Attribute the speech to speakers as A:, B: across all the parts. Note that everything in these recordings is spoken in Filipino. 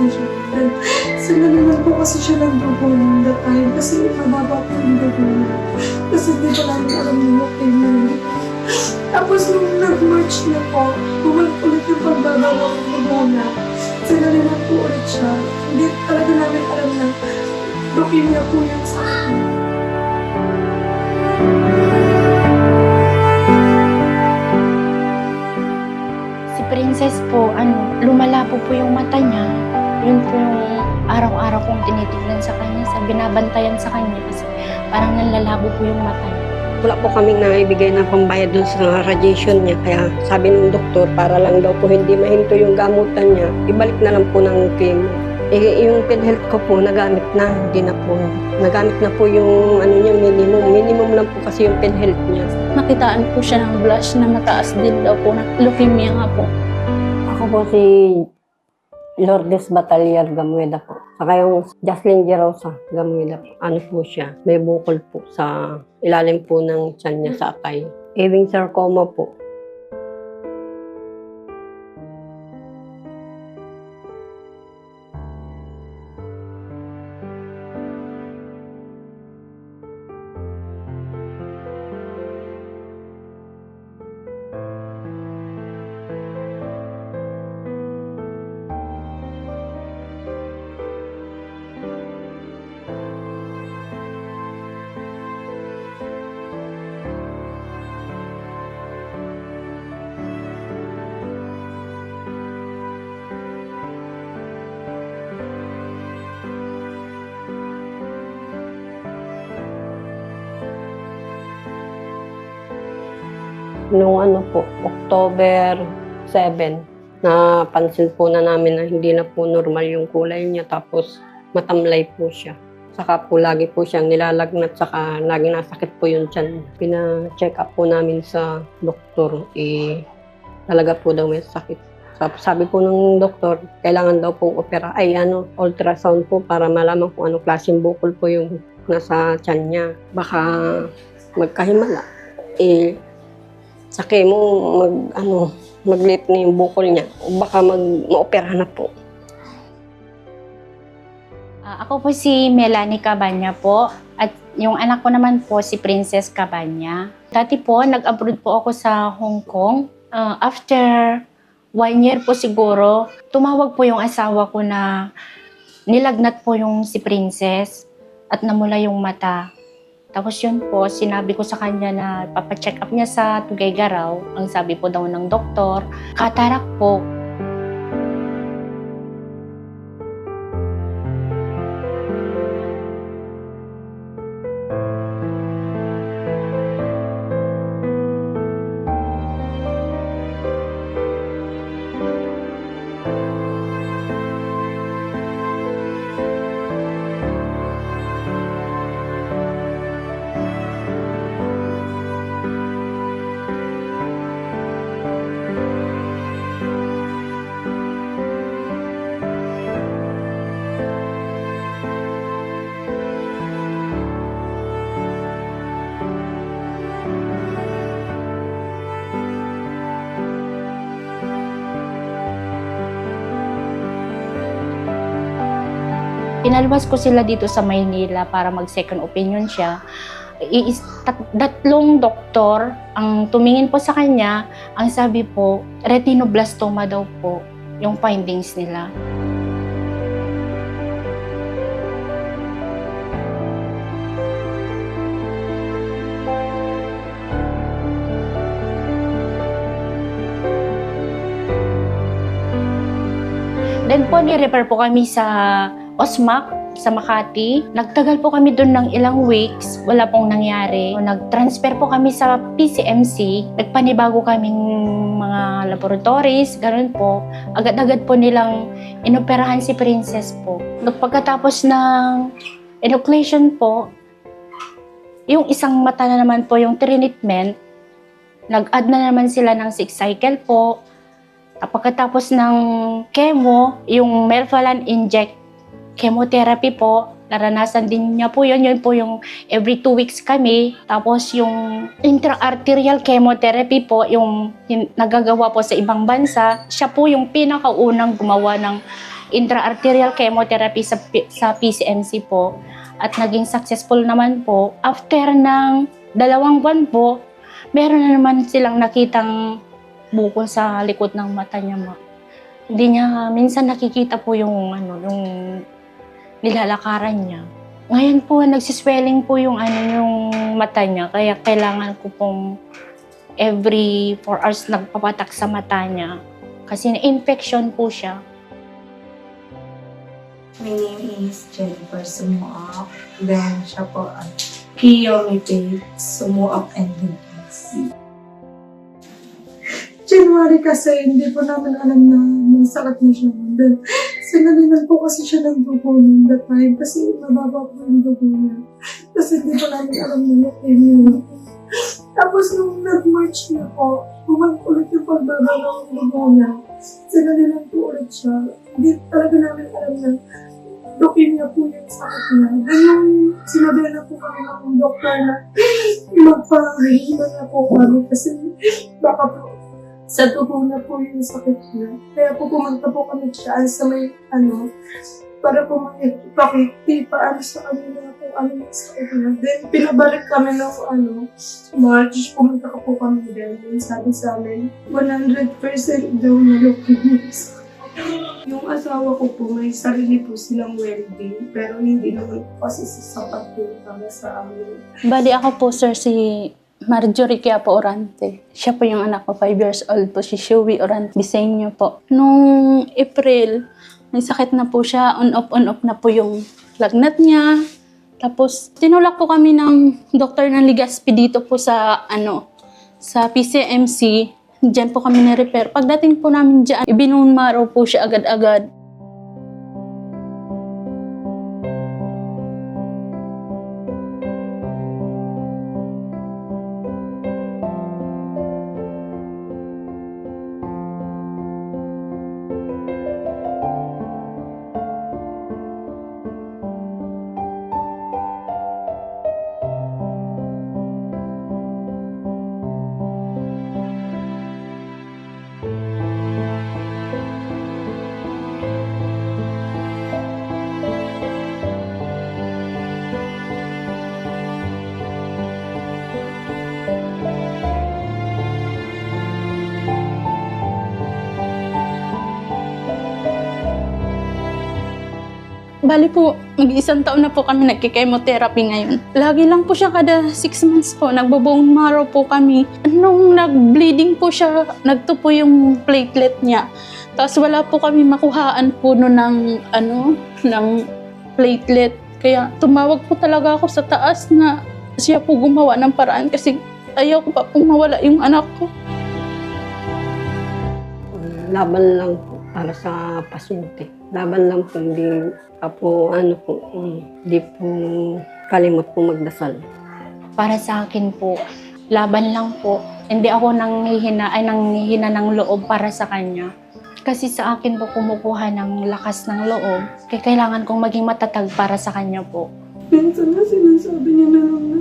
A: po siya. Sila naman po kasi siya ng dugo nung that time kasi mababa po yung dugo niya. Kasi di ba namin alam yung leukemia niya. Tapos nung nag-March na po, bumalik ulit yung pagbabawa ng dugo niya. Sila naman po ulit siya. Hindi talaga namin alam na leukemia po yan sa akin.
B: Si Princess po, lumala po yung mata niya. Yun po yung araw-araw kong tinitignan sa kanya, binabantayan sa kanya kasi parang nanlalabo po yung mata niya.
C: Wala po kaming naibigay na pambayad dun sa radiation niya. Kaya sabi ng doktor, para lang daw po hindi mahinto yung gamutan niya, ibalik na lang po ng chemo. Yung PhilHealth ko po, nagamit na. Hindi na po. Nagamit na po yung niya, minimum. Minimum lang po kasi yung PhilHealth niya.
D: Nakitaan po siya ng blush na mataas din daw po, na leukemia nga po.
C: Ako po si Lourdes Batalier Gamueda po. Saka yung Jocelyn Gerosa Gamueda po. Ano po siya? May bukol po sa ilalim po ng tiyan niya sa atay. Ewing sarcoma po. Noong October 7, napansin po na namin na hindi na po normal yung kulay niya, tapos matamlay po siya. Saka po lagi po siyang nilalagnat, saka lagi nasakit po yung tiyan. Pina-check up po namin sa doktor, talaga po daw may sakit. Sabi po ng doktor, kailangan daw pong opera, ultrasound po para malaman kung anong klaseng bukol po yung nasa tiyan niya. Baka magkahimala. Sa chemo, mag-lit na yung bukol niya. O baka ma-opera na po.
B: Ako po si Melanie Cabanya po. At yung anak ko naman po si Princess Cabanya. Dati po, nag-abroad po ako sa Hong Kong. After 1 year po siguro, tumawag po yung asawa ko na nilagnat po yung si Princess at namula yung mata. Tapos yun po, sinabi ko sa kanya na papacheck up niya sa Tuguegarao. Ang sabi po daw ng doktor, cataract po. Pinalwas ko sila dito sa Maynila para mag-second opinion siya. Tatlong doktor ang tumingin po sa kanya, ang sabi po, retinoblastoma daw po yung findings nila. Then po, ni-refer po kami sa OSMAC sa Makati. Nagtagal po kami doon ng ilang weeks, wala pong nangyari. Nag-transfer po kami sa PCMC, nagpanibago kaming mga laboratories, ganun po. Agad-agad po nilang inoperahan si Princess po. Pagkatapos ng enucleation po, yung isang mata na naman po yung treatment, nag-add na naman sila ng 6 cycle po. Pagkatapos ng chemo, yung melphalan inject chemotherapy po, naranasan din niya po yun. Yun po yung every 2 weeks kami. Tapos yung intra-arterial chemotherapy po, yung nagagawa po sa ibang bansa, siya po yung pinakaunang gumawa ng intraarterial chemotherapy sa PCMC po. At naging successful naman po. After ng 2 buwan po, meron na naman silang nakitang bukol sa likod ng mata niya, ma. Hindi niya minsan nakikita po yung yung nilalakaran niya. Ngayon po nagsiswelling po yung yung mata niya, kaya kailangan ko pong every 4 hours nagpapatak sa mata niya kasi na-infection po siya.
A: My name is Jennifer Sumuok. Then, siya po ang Kiyomite Sumuok and Higis. January kasi, hindi po namin alam na may sakit na siya. Then, sinalinan po kasi siya ng dugo noong that time kasi mababa po yung dugo niya. Kasi hindi po namin alam na leukemia. Tapos nung nag-March na po, bumalik ulit yung pagbaba ng dugo niya. Sinalinan po ulit siya. Hindi talaga namin alam na leukemia po yung sakit niya. Then yung sinabi na po kami ng doktor na magpahihila na po kami kasi baka po sa dugo na po yung sakit niya. Kaya po pumunta po kami siya sa may para po makikita paano sa kanila kung ano yung sakit niya. Then pinabalik kami ng March, pumunta ka po kami din. Yung sabi sa amin, 100% daw na leukemia. Yung asawa ko po, may sarili po silang well-being, pero hindi naman po kasi sapat po para sa amin.
D: Bali ako po, sir, si Marjorie Quiapo Orante. Siya po yung anak ko, 5 years old po, si Shuey Orante Biseño po. Nung April, may sakit na po siya, on-off na po yung lagnat niya. Tapos, tinulak po kami ng doktor ng Legazpi dito po sa, sa PCMC. Diyan po kami na-repair. Pagdating po namin diyan, ibinone marrow po siya agad-agad. Bali po, mag-1 taon na po kami nagki-chemotherapy ngayon. Lagi lang po siya kada 6 months po, nagbo-bone marrow po kami. Nung nag-bleeding po siya, nagtupo yung platelet niya. Tapos wala po kami makuhaan po ng platelet. Kaya tumawag po talaga ako sa taas na siya po gumawa ng paraan kasi ayaw ko pa pong mawala yung anak ko.
C: Laban lang po para sa pasyente. Laban lang po, hindi po kalimot po magdasal.
B: Para sa akin po, laban lang po. Hindi ako nanghihina ng loob para sa kanya. Kasi sa akin po kumukuha ng lakas ng loob. Kaya kailangan kong maging matatag para sa kanya po.
A: Minsan na sinasabi niya na lang na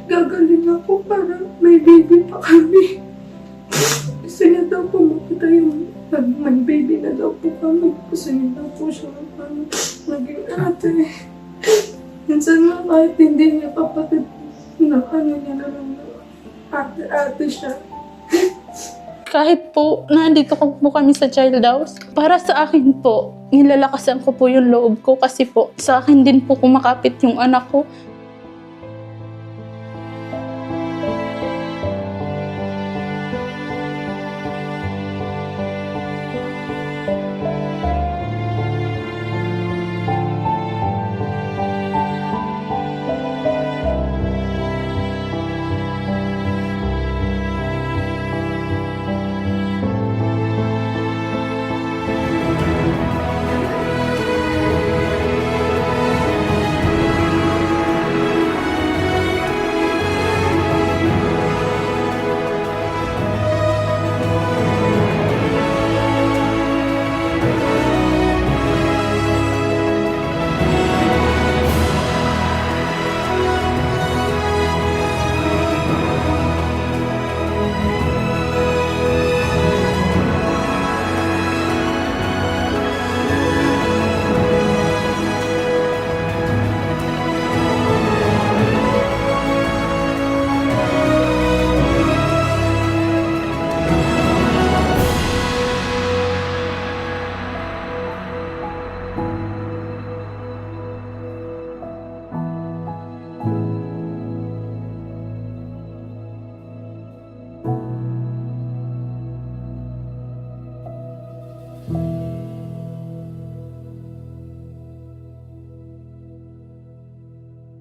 A: gagaling ako para may baby pa kami. Gusto niya daw po makita yung may baby na daw po kami. Gusto niya daw po siya naging ate. Minsan nga kahit hindi niya papatid na niya na lang na ate siya.
D: Kahit po nandito po kami sa child house, para sa akin po, nilalakasan ko po yung loob ko kasi po sa akin din po kumakapit yung anak ko.